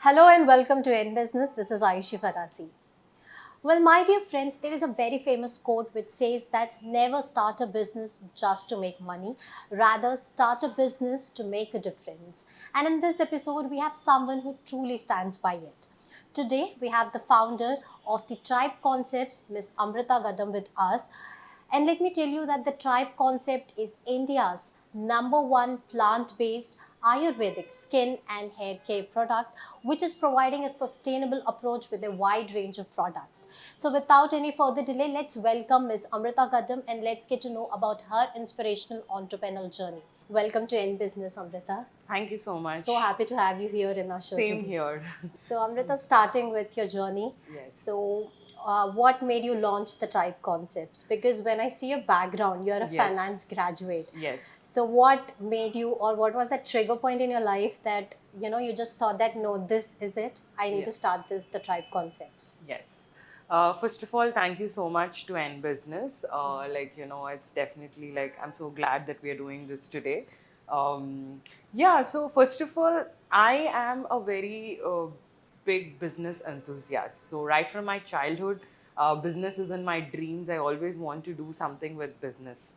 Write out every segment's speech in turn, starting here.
Hello and welcome to End Business. This is Ayushi Farasi. Well, my dear friends, there is a very famous quote which says that never start a business just to make money, rather start a business to make a difference. And in this episode, we have someone who truly stands by it. Today, we have the founder of the Tribe Concepts, Miss Amritha Gaddam, with us. And let me tell you that the Tribe Concept is India's number one plant-based Ayurvedic skin and hair care product, which is providing a sustainable approach with a wide range of products. So without any further delay, let's welcome Ms. Amritha Gaddam and let's get to know about her inspirational entrepreneurial journey. Welcome to End Business, Amritha. Thank you so much. So happy to have you here in our show Same today. here. So Amrita, starting with your journey. Yes. So what made you launch the Tribe Concepts? Because when I see your background, you're a Yes. finance graduate. Yes. So what made you, or what was that trigger point in your life that you just thought that no, this is it. I need to Yes. start the Tribe Concepts. Yes. First of all, thank you so much to End Business. Yes. It's definitely I'm so glad that we are doing this today. Yeah, so first of all, I am a very big business enthusiast. So, right from my childhood, business is in my dreams. I always want to do something with business.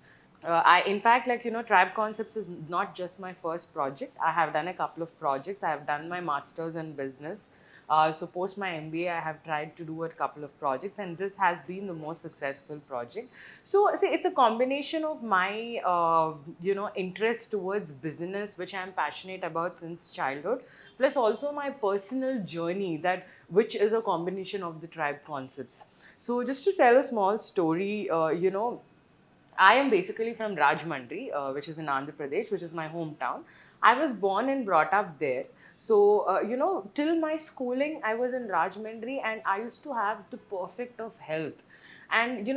In fact, Tribe Concepts is not just my first project. I have done a couple of projects. I have done my master's in business. So post my MBA, I have tried to do a couple of projects, and this has been the most successful project. So, see, it's a combination of my, interest towards business, which I'm passionate about since childhood, plus also my personal journey which is a combination of the Tribe Concepts. So, just to tell a small story, I am basically from Rajahmundry, which is in Andhra Pradesh, which is my hometown. I was born and brought up there. So, till my schooling, I was in Rajahmundry and I used to have the perfect of health. And,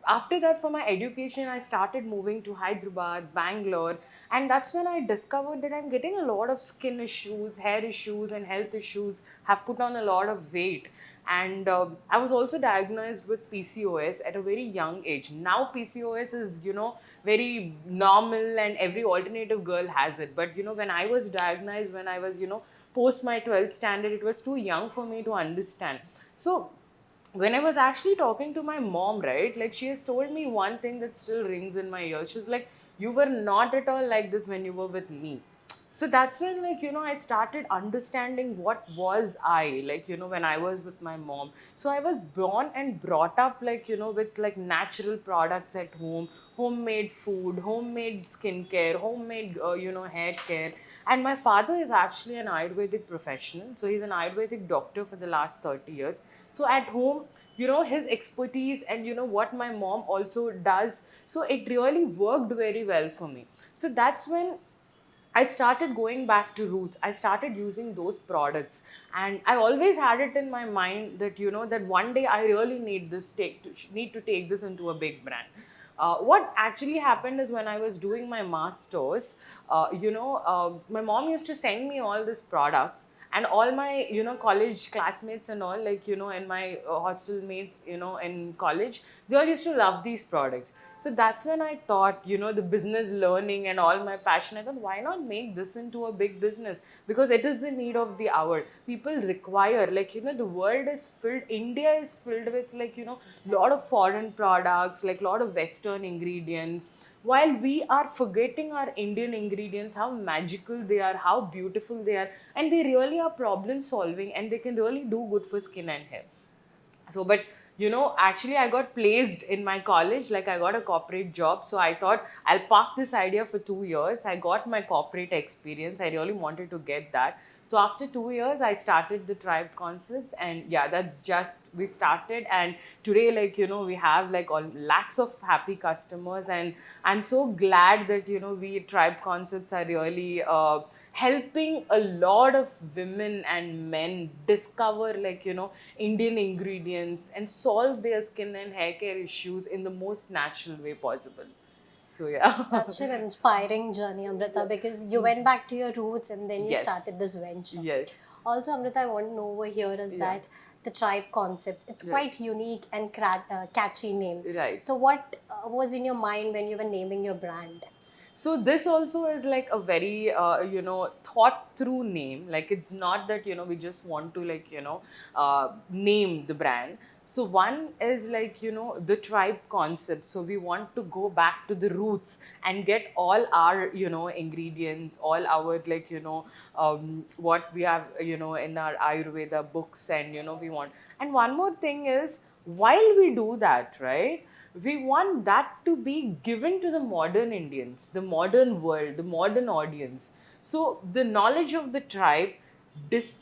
after that, for my education, I started moving to Hyderabad, Bangalore. And that's when I discovered that I'm getting a lot of skin issues, hair issues, and health issues, have put on a lot of weight. And I was also diagnosed with PCOS at a very young age. Now PCOS is very normal and every alternative girl has it, but when I was diagnosed, when I was post my 12th standard, it was too young for me to understand. So when I was actually talking to my mom, right, like she has told me one thing that still rings in my ear. She's like, you were not at all like this when you were with me. So that's when I started understanding what was I like, when I was with my mom. So I was born and brought up with natural products at home, homemade food, homemade skincare, homemade hair care. And my father is actually an Ayurvedic professional, so he's an Ayurvedic doctor for the last 30 years. So at home, his expertise and what my mom also does, so it really worked very well for me. So that's when I started going back to roots. I started using those products, and I always had it in my mind that that one day I really need to take this into a big brand. What actually happened is when I was doing my masters, my mom used to send me all these products, and all my college classmates and all and my hostel mates in college, they all used to love these products. So that's when I thought, the business learning and all my passion, I thought, why not make this into a big business? Because it is the need of the hour. People require, the world is filled, India is filled with, lot of foreign products, lot of Western ingredients. While we are forgetting our Indian ingredients, how magical they are, how beautiful they are, and they really are problem solving and they can really do good for skin and hair. So but actually I got placed in my college, I got a corporate job. So I thought I'll park this idea for 2 years. I got my corporate experience, I really wanted to get that. So after 2 years I started the Tribe Concepts, and yeah, that's just we started. And today, we have all lakhs of happy customers, and I'm so glad that we Tribe Concepts are really helping a lot of women and men discover Indian ingredients and solve their skin and hair care issues in the most natural way possible. So yeah. Such an inspiring journey, Amrita, because you went back to your roots and then you Yes. started this venture. Yes. Also, Amrita, I want to know over here is Yeah. that the Tribe Concept, it's Right. quite unique and catchy name. Right. So what was in your mind when you were naming your brand? So this also is like a very thought through name. Like it's not that we just want to like name the brand. So one is like the tribe concept. So we want to go back to the roots and get all our ingredients, all our like what we have in our Ayurveda books, and we want. And one more thing is, while we do that, right, we want that to be given to the modern Indians, the modern world, the modern audience. So the knowledge of the tribe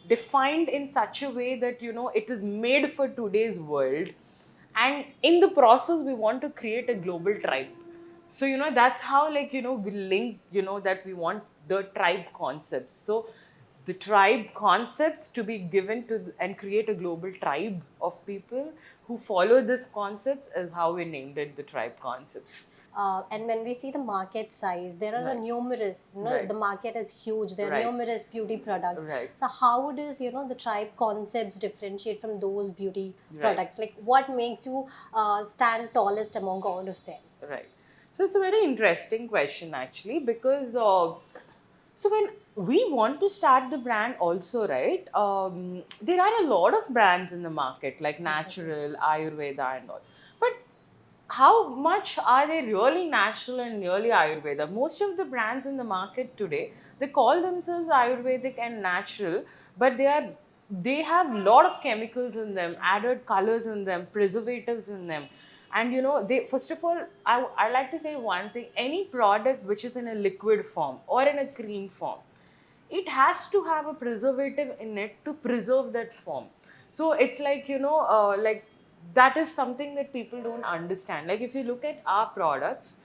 defined in such a way that it is made for today's world, and in the process we want to create a global tribe. So that's how like we link that we want the tribe concepts. So the tribe concepts to be given to and create a global tribe of people who follow this concept is how we named it the tribe concepts. And when we see the market size, there are a Right. numerous, Right. the market is huge. There are Right. numerous beauty products. Right. So how does, the tribe concepts differentiate from those beauty Right. products? Like what makes you stand tallest among all of them? Right. So it's a very interesting question actually, because so when we want to start the brand also, right, there are a lot of brands in the market like Exactly. natural, Ayurveda and all. But how much are they really natural and really Ayurveda? Most of the brands in the market today, they call themselves Ayurvedic and natural, but they have a lot of chemicals in them, Exactly. added colors in them, preservatives in them. And they first of all, I like to say one thing: any product which is in a liquid form or in a cream form, it has to have a preservative in it to preserve that form. So it's like like that is something that people don't understand. Like if you look at our products,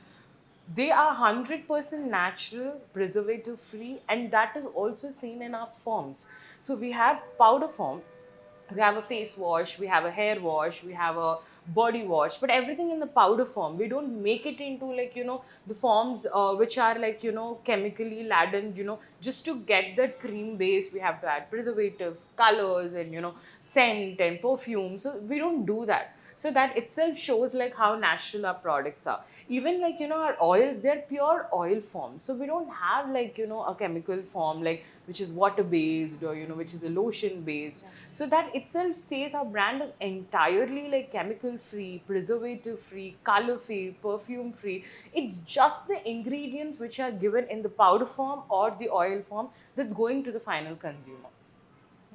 they are 100% natural, preservative free, and that is also seen in our forms. So we have powder form, we have a face wash, we have a hair wash, we have a body wash, but everything in the powder form. We don't make it into like the forms which are like chemically laden, just to get that cream base we have to add preservatives, colors, and scent and perfume. So we don't do that. So that itself shows like how natural our products are. Even like our oils, they're pure oil form, so we don't have like a chemical form like which is water based, or which is a lotion based. So that itself says our brand is entirely like chemical free, preservative free, color free, perfume free. It's just the ingredients which are given in the powder form or the oil form that's going to the final consumer.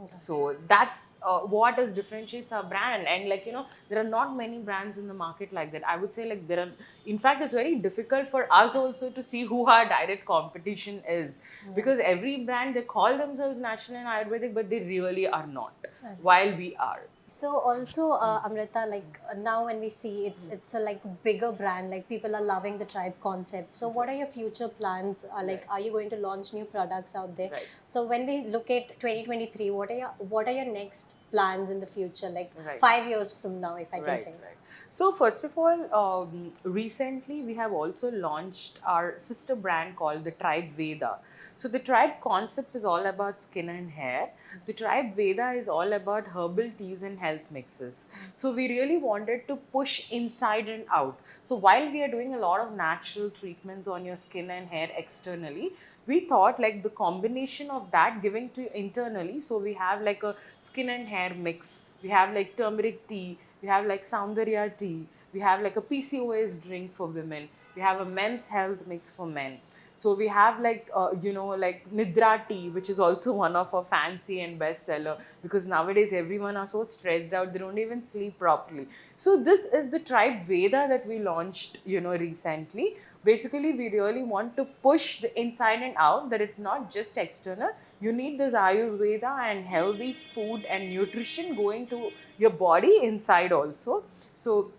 Okay. So that's what is differentiates our brand. And like there are not many brands in the market like that. I would say like there are, in fact it's very difficult for us also to see who our direct competition is, because every brand, they call themselves natural and Ayurvedic, but they really are not, Right. while we are. So also, Amrita, like now when we see it's a like bigger brand, like people are loving the tribe concept. So what are your future plans? Like, Right. are you going to launch new products out there? Right. So when we look at 2023, what are your next plans in the future? Like Right. 5 years from now, if I can Right, say. right. So first of all, recently we have also launched our sister brand called the Tribe Veda. So the Tribe concepts is all about skin and hair. The Tribe Veda is all about herbal teas and health mixes. So we really wanted to push inside and out. So while we are doing a lot of natural treatments on your skin and hair externally, we thought like the combination of that giving to you internally. So we have like a skin and hair mix. We have like turmeric tea, we have like Soundarya tea, we have like a PCOS drink for women, we have a men's health mix for men. So we have like like Nidra tea, which is also one of our fancy and bestseller, because nowadays everyone are so stressed out, they don't even sleep properly. So this is the Tribe Veda that we launched recently. Basically we really want to push the inside and out, that it's not just external. You need this Ayurveda and healthy food and nutrition going to your body inside also. So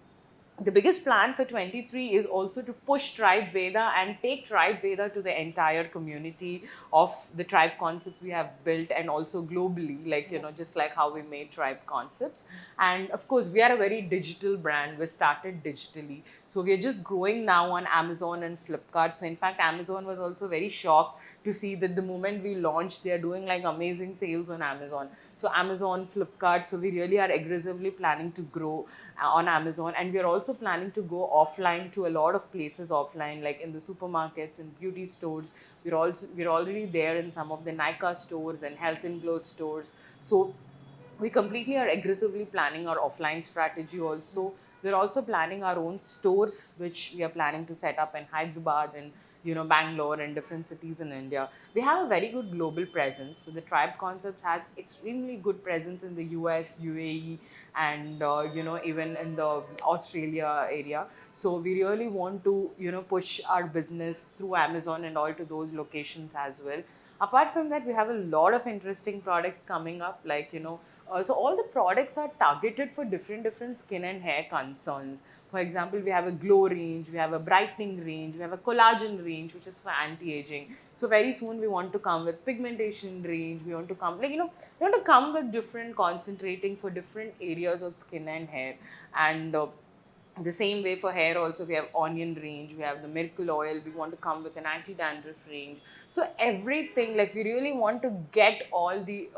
the biggest plan for 23 is also to push Tribe Veda and take Tribe Veda to the entire community of the tribe concepts we have built, and also globally, like just like how we made tribe concepts. And of course we are a very digital brand. We started digitally, so we are just growing now on Amazon and Flipkart. So in fact Amazon was also very shocked to see that the moment we launched, they are doing like amazing sales on Amazon. So Amazon, Flipkart. So we really are aggressively planning to grow on Amazon, and we are also planning to go offline to a lot of places offline, like in the supermarkets and beauty stores. We're already there in some of the Nykaa stores and health and growth stores. So we completely are aggressively planning our offline strategy also. We're also planning our own stores, which we are planning to set up in Hyderabad and Bangalore and different cities in India. We have a very good global presence. So the Tribe concept has extremely good presence in the US, UAE, and even in the Australia area. So we really want to push our business through Amazon and all to those locations as well. Apart from that, we have a lot of interesting products coming up, like so all the products are targeted for different skin and hair concerns. For example, we have a glow range, we have a brightening range, we have a collagen range, which is for anti-aging. So very soon we want to come with pigmentation range. We want to come, we want to come with different concentrating for different areas of skin and hair. And the same way for hair also, we have onion range, we have the miracle oil, we want to come with an anti-dandruff range. So everything, like we really want to get all the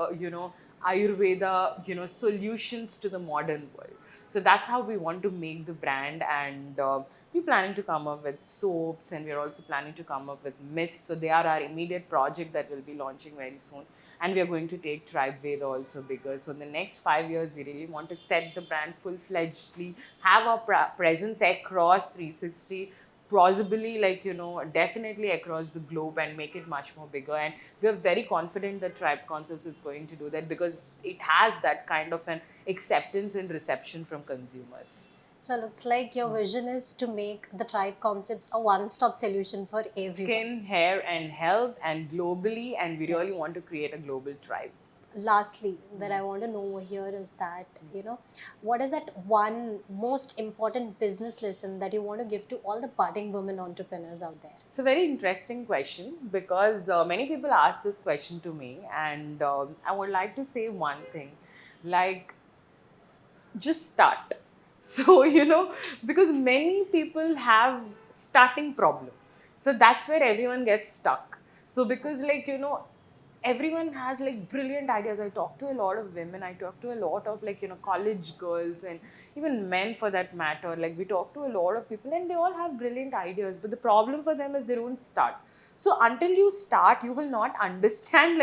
Ayurveda solutions to the modern world. So that's how we want to make the brand. And we're planning to come up with soaps, and we're also planning to come up with mists. So they are our immediate project that will be launching very soon. And we are going to take Tribe Veda also bigger. So in the next 5 years, we really want to set the brand full-fledgedly, have our presence across 360, possibly definitely across the globe, and make it much more bigger. And we are very confident that Tribe Concepts is going to do that, because it has that kind of an acceptance and reception from consumers. So looks like your vision is to make the Tribe concepts a one-stop solution for everyone. Skin, hair, and health, and globally, and we Yeah. really want to create a global tribe. Lastly, that I want to know over here is that, what is that one most important business lesson that you want to give to all the budding women entrepreneurs out there? It's a very interesting question, because many people ask this question to me, and I would like to say one thing, like, just start. So, because many people have starting problem. So that's where everyone gets stuck. So because everyone has like brilliant ideas. I talk to a lot of women, I talk to a lot of college girls, and even men for that matter. Like we talk to a lot of people, and they all have brilliant ideas, but the problem for them is they don't start. So until you start, you will not understand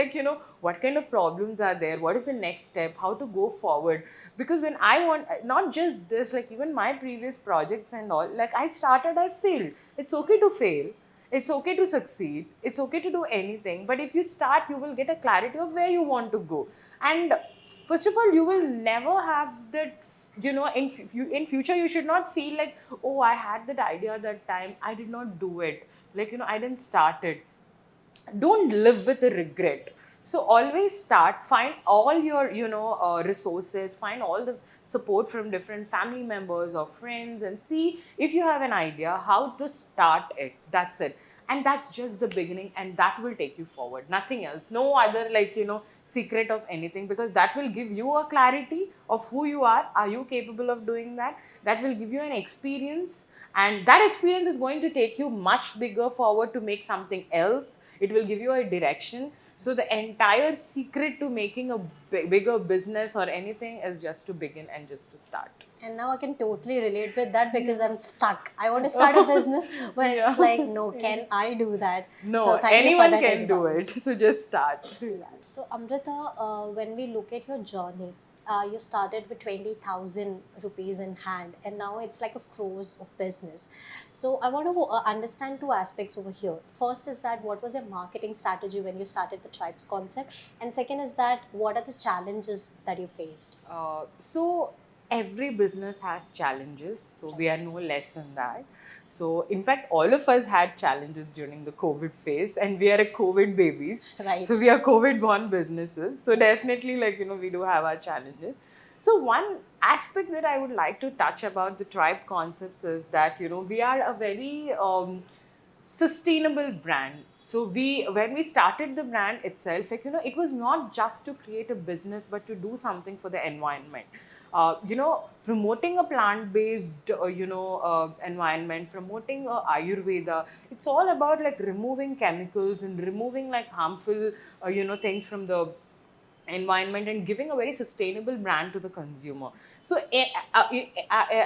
what kind of problems are there, what is the next step, how to go forward. Because when I want, not just this, like even my previous projects and all, like I started, I failed. It's okay to fail, it's okay to succeed, it's okay to do anything, but if you start, you will get a clarity of where you want to go. And first of all, you will never have that, in future you should not feel like, oh, I had that idea that time, I did not do it, I didn't start it. Don't live with a regret. So always start, find all your resources, find all the support from different family members or friends, and see if you have an idea how to start it. That's it. And that's just the beginning, and that will take you forward, nothing else. No other secret of anything, because that will give you a clarity of who you are you capable of doing that. That will give you an experience, and that experience is going to take you much bigger forward to make something else. It will give you a direction. So the entire secret to making a bigger business or anything is just to begin and just to start. And now I can totally relate with that because I'm stuck. I want to start a business, but it's like, no, can I do that? No, So thank you for anyone that can do it. advice. So just start. Yeah. So Amrita, when we look at your journey, you started with 20,000 rupees in hand, and now it's like a crores of business. So I want to understand two aspects over here. First is that what was your marketing strategy when you started the Tribes concept, and second is that what are the challenges that you faced? So every business has challenges. So we are no less than that. So in fact, all of us had challenges during the COVID phase, and we are a COVID babies. Right. So we are COVID born businesses. So definitely, we do have our challenges. So one aspect that I would like to touch about the Tribe concepts is that we are a very sustainable brand. So when we started the brand itself, it was not just to create a business, but to do something for the environment. Promoting a plant-based environment, promoting Ayurveda. It's all about like removing chemicals and removing like harmful things from the environment and giving a very sustainable brand to the consumer. So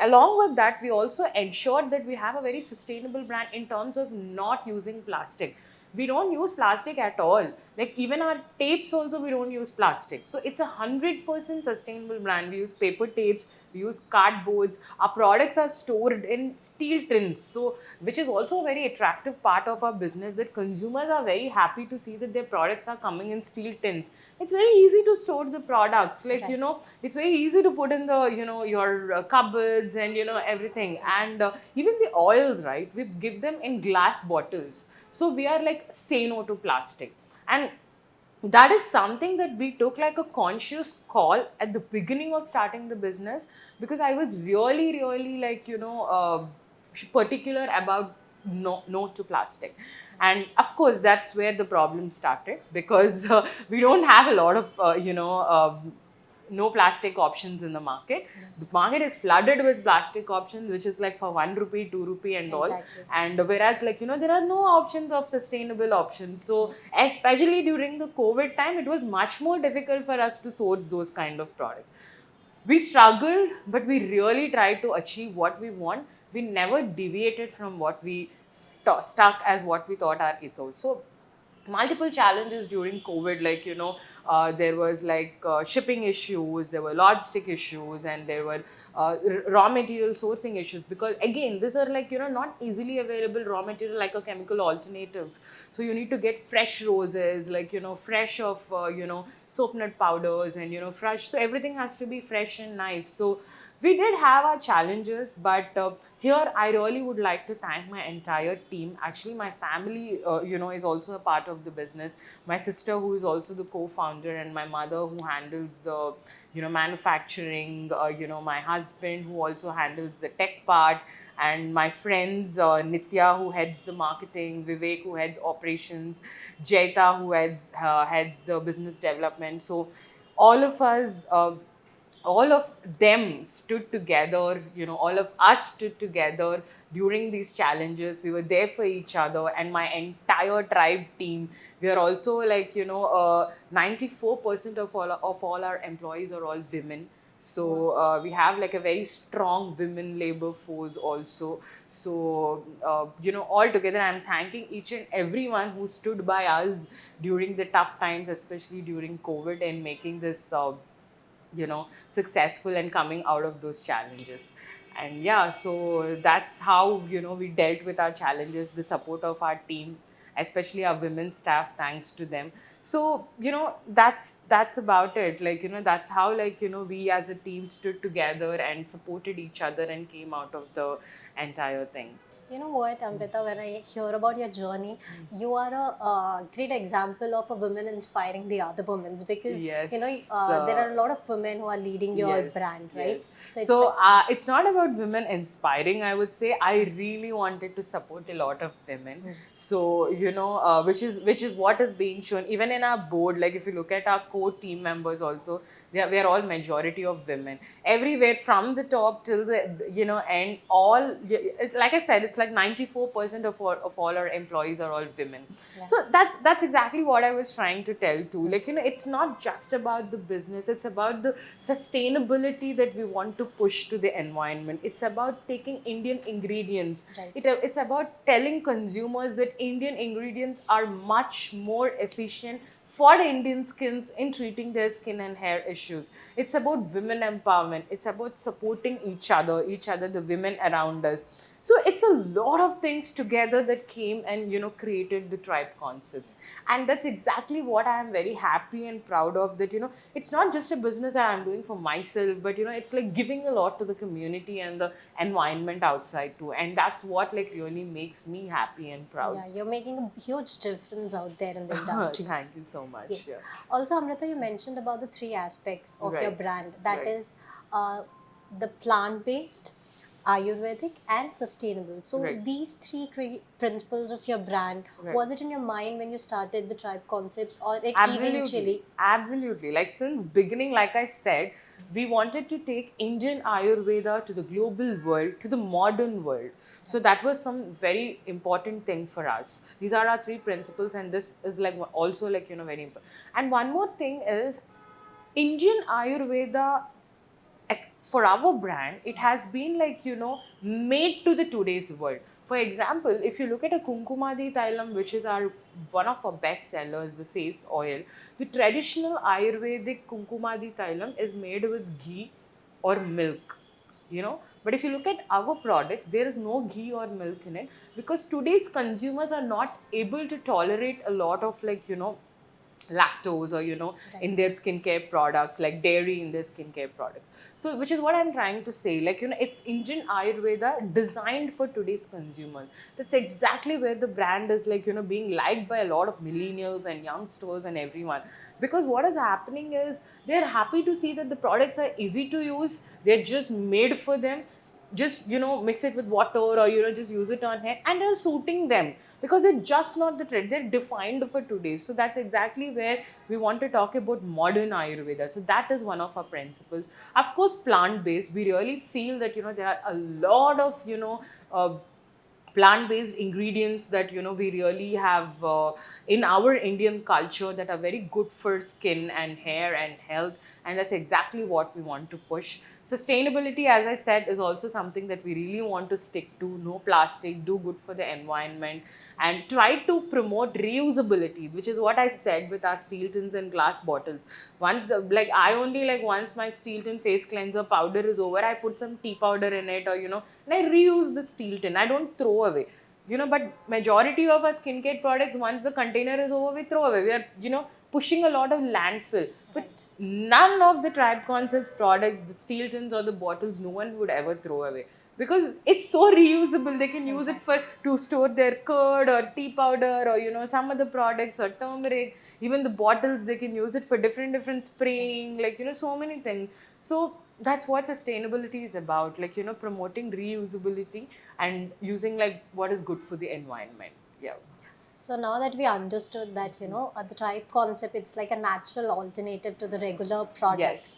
along with that, we also ensured that we have a very sustainable brand in terms of not using plastic. We don't use plastic at all. Like even our tapes also, we don't use plastic. So it's 100% sustainable brand. We use paper tapes, we use cardboards. Our products are stored in steel tins, so which is also a very attractive part of our business, that consumers are very happy to see that their products are coming in steel tins. It's very easy to store the products, like Right. it's very easy to put in the your cupboards and everything. And Exactly. even the oils, right, we give them in glass bottles. So we are like say no to plastic. And that is something that we took like a conscious call at the beginning of starting the business, because I was really like particular about no to plastic. And of course that's where the problem started, because we don't have a lot of no plastic options in the market. The Yes. market is flooded with plastic options, which is like for 1 rupee, 2 rupee, and all. Exactly. And whereas, like, there are no options of sustainable options. So, Yes. especially during the COVID time, it was much more difficult for us to source those kind of products. We struggled, but we really tried to achieve what we want. We never deviated from what we stuck as what we thought our ethos. So, multiple challenges during COVID, like there was like shipping issues, there were logistic issues, and there were raw material sourcing issues, because again these are like not easily available raw material like a chemical alternatives. So you need to get fresh roses, like fresh of soap nut powders, and fresh, so everything has to be fresh and nice. So we did have our challenges, but here I really would like to thank my entire team. Actually, my family, is also a part of the business. My sister, who is also the co-founder, and my mother, who handles the, manufacturing. My husband, who also handles the tech part, and my friends, Nitya, who heads the marketing, Vivek, who heads operations, Jaita, who heads the business development. So all of us. All of them stood together, all of us stood together during these challenges. We were there for each other, and my entire tribe team. We are also like, 94% of all our employees are all women. Wow. So we have like a very strong women labor force also. So, all together, I'm thanking each and everyone who stood by us during the tough times, especially during COVID, and making this successful and coming out of those challenges. And yeah, so that's how we dealt with our challenges, the support of our team, especially our women staff, thanks to them. So that's about it, like that's how, like we as a team stood together and supported each other and came out of the entire thing. You know what, Amrita, when I hear about your journey, you are a great example of a woman inspiring the other women, because, Yes, there are a lot of women who are leading your yes, brand, yes. right? So it's So like, it's not about women inspiring, I would say. I really wanted to support a lot of women. So which is what is being shown even in our board. Like if you look at our core team members, also we are all majority of women. Everywhere from the top till the end, all it's like I said, it's like 94% of all our employees are all women. yeah. So that's exactly what I was trying to tell too. Like it's not just about the business, it's about the sustainability that we want to push to the environment. It's about taking Indian ingredients. Right. It's about telling consumers that Indian ingredients are much more efficient for Indian skins in treating their skin and hair issues. It's about women empowerment. It's about supporting each other, the women around us. So it's a lot of things together that came and created the tribe concepts. And that's exactly what I am very happy and proud of, that it's not just a business that I'm doing for myself, but it's like giving a lot to the community and the environment outside too. And that's what like really makes me happy and proud. Yeah, you're making a huge difference out there in the industry. Thank you so much. Yes. Yeah. Also, Amrita, you mentioned about the three aspects of your Right. brand. That Right. is the plant-based, Ayurvedic, and sustainable. So Right. these three principles of your brand, Right. was it in your mind when you started the tribe concepts, or it Absolutely, eventually? absolutely. Like since beginning, like I said, we wanted to take Indian Ayurveda to the global world, to the modern world. So that was some very important thing for us. These are our three principles, and this is like also like very important. And one more thing is, Indian Ayurveda, for our brand, it has been like, made to the today's world. For example, if you look at a Kunkumadi Thailam, which is our one of our best sellers, the face oil, the traditional Ayurvedic Kunkumadi Thailam is made with ghee or milk, But if you look at our products, there is no ghee or milk in it, because today's consumers are not able to tolerate a lot of, like, lactose, or in Right. their skincare products, like dairy in their skincare products. So which is what I'm trying to say, like, it's Indian Ayurveda designed for today's consumers. That's exactly where the brand is, like, being liked by a lot of millennials and youngsters and everyone. Because what is happening is they're happy to see that the products are easy to use, they're just made for them, just mix it with water, or just use it on hair, and they're suiting them, because they're just not the trend, they're defined for today. So that's exactly where we want to talk about modern Ayurveda. So that is one of our principles. Of course, plant based, we really feel that there are a lot of plant-based ingredients that we really have in our Indian culture, that are very good for skin and hair and health, and that's exactly what we want to push. Sustainability, as I said, is also something that we really want to stick to. No plastic, do good for the environment, and try to promote reusability, which is what I said with our steel tins and glass bottles. Once, like, I only, like, once my steel tin face cleanser powder is over, I put some tea powder in it, or and I reuse the steel tin. I don't throw away. But majority of our skincare products, once the container is over, we throw away. We are, pushing a lot of landfill. But Right. none of the Tribe Concept products, the steel tins or the bottles, no one would ever throw away, because it's so reusable. They can use it Exactly. for to store their curd or tea powder, or some other products, or turmeric. Even the bottles, they can use it for different Right. spraying, like, so many things. So that's what sustainability is about, like, promoting reusability and using, like, what is good for the environment. Yeah. So now that we understood that, the tribe concept, it's like a natural alternative to the regular Yes. products.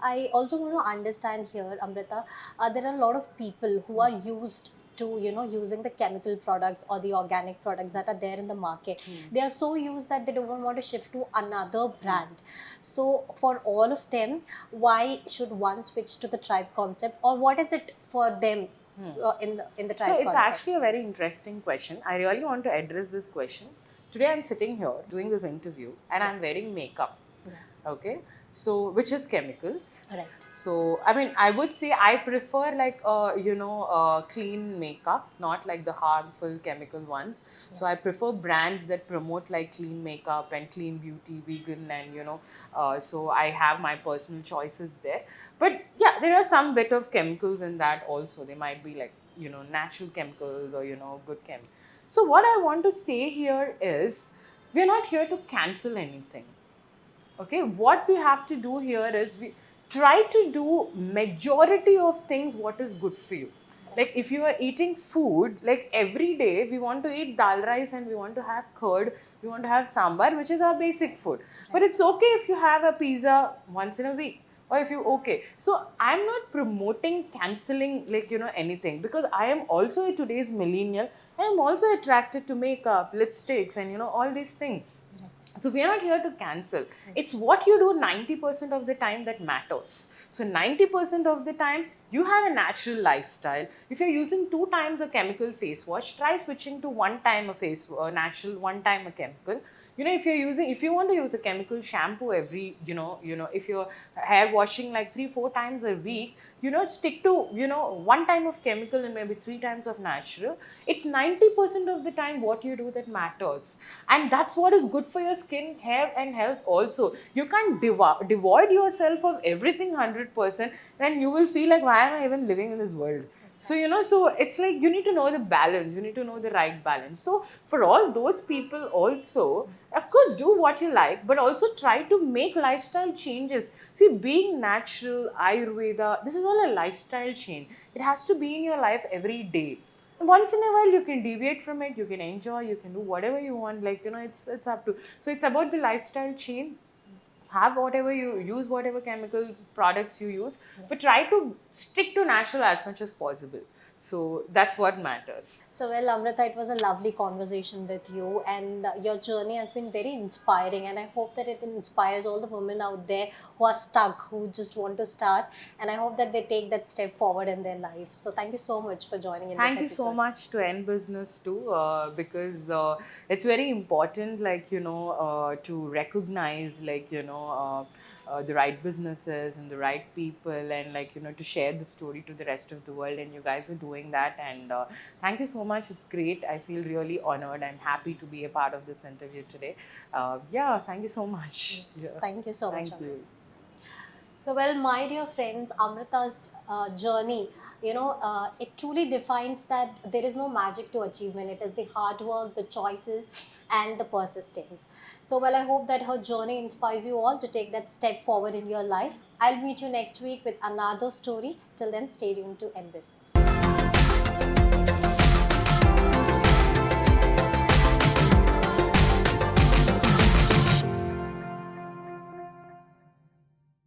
I also want to understand here, Amrita, there are a lot of people who are used to, using the chemical products or the organic products that are there in the market. They are so used that they don't want to shift to another brand. So for all of them, why should one switch to the tribe concept, or what is it for them in the So tribe it's concept? actually a very interesting question. I really want to address this question. Today I'm sitting here doing this interview, and I'm Yes. wearing makeup. Yeah. Okay. So, which is chemicals. Right. So, I mean, I would say I prefer, like, clean makeup, not like the harmful chemical ones. Yeah. So I prefer brands that promote, like, clean makeup and clean beauty, vegan, and so I have my personal choices there. But yeah, there are some bit of chemicals in that also. They might be, like, natural chemicals, or good chemicals. So what I want to say here is, we're not here to cancel anything. Okay, what we have to do here is, we try to do majority of things what is good for you. Like, Right. if you are eating food, like, every day we want to eat dal rice, and we want to have curd, we want to have sambar, which is our basic food. But Right. it's okay if you have a pizza once in a week, or if you, okay. So I'm not promoting canceling, like, anything, because I am also a today's millennial. I am also attracted to makeup, lipsticks, and all these things. Right. So we are not here to cancel. It's what you do 90% of the time that matters. So 90% of the time, you have a natural lifestyle. If you're using 2 times a chemical face wash, try switching to 1 time a natural, 1 time a chemical. If you want to use a chemical shampoo every, if you're hair washing like 3-4 times a week, Yes. stick to, 1 time of chemical and maybe 3 times of natural. It's 90% of the time what you do that matters, and that's what is good for your skin, hair, and health also. You can't devoid yourself of everything 100%, then you will feel like, why am I even living in this world? So, Exactly. so it's like, you need to know the balance, you need to know the Yes. right balance. So for all those people also, Yes. of course, do what you like, but also try to make lifestyle changes. See, being natural, Ayurveda, this is all a lifestyle change. It has to be in your life every day. Once in a while you can deviate from it, you can enjoy, you can do whatever you want, like, it's up to. So it's about the lifestyle change. Have whatever you use, whatever chemical products you use, but Yes. try to stick to natural as much as possible. So that's what matters. So, well, Amrita, it was a lovely conversation with you, and your journey has been very inspiring. And I hope that it inspires all the women out there who are stuck, who just want to start, and I hope that they take that step forward in their life. So thank you so much for joining in this Thank you so episode. much to End Business too, because it's very important, to recognize, the right businesses and the right people, and to share the story to the rest of the world. And you guys are doing that, and thank you so much. It's great. I feel really honored. I'm happy to be a part of this interview today. Yeah, thank you so much. Yes, Yeah, thank you so much, thank you. Amrita. So, well, my dear friends, Amrita's journey, it truly defines that there is no magic to achievement. It is the hard work, the choices, and the persistence. So, well, I hope that her journey inspires you all to take that step forward in your life. I'll meet you next week with another story. Till then, stay tuned to End Business.